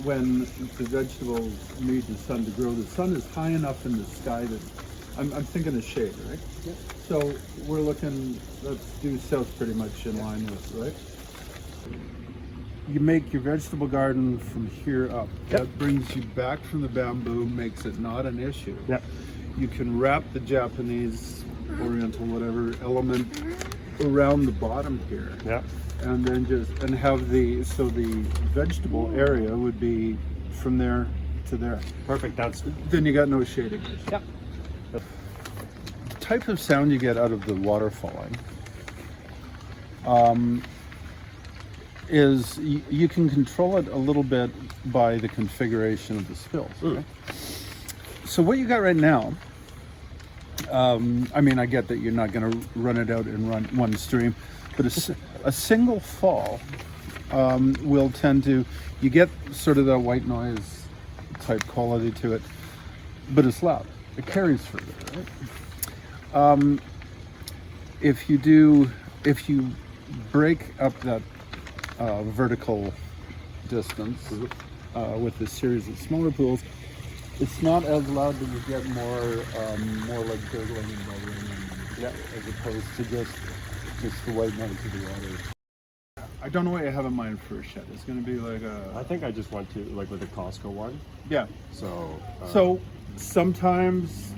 when the vegetables need the sun to grow, the sun is high enough in the sky that I'm thinking of shade, right? Yep. So we're looking, let's do south pretty much in line with, right? You make your vegetable garden from here up. Yep. That brings you back from the bamboo, makes it not an issue. Yep. You can wrap the Japanese, Oriental, whatever element around the bottom here. Yep. And then have the vegetable area would be from there to there. Perfect. Then you got no shading. Yep. The type of sound you get out of the water falling is you can control it a little bit by the configuration of the spills. Okay? So what you got right now, I mean, I get that you're not going to run it out in one stream, but a single fall will tend to, you get sort of that white noise type quality to it, but it's loud. It carries further, right? If you break up that vertical distance with a series of smaller pools, it's not as loud, but you get more like gurgling and bubbling, as opposed to just the white noise of the water. I don't know what you have in mind for a shed. It's going to be like I think I just went to like with the Costco one. Yeah. So sometimes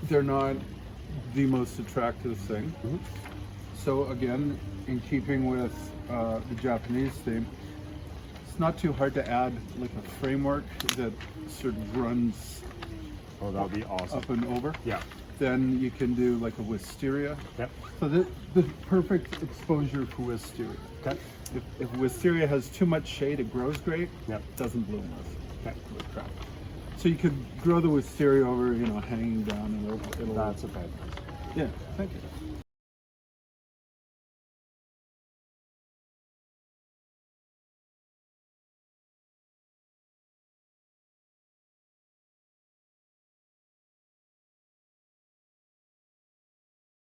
they're not the most attractive thing. Mm-hmm. So again, in keeping with the Japanese theme, it's not too hard to add like a framework that sort of runs that would be awesome. up and over. Yeah. Then you can do like a wisteria. Yep. So the perfect exposure for wisteria. Okay. If wisteria has too much shade, it grows great. Yep. It doesn't bloom with crap. So you could grow the wisteria over, hanging down, and it'll. That's a bad. Yeah. Thank you.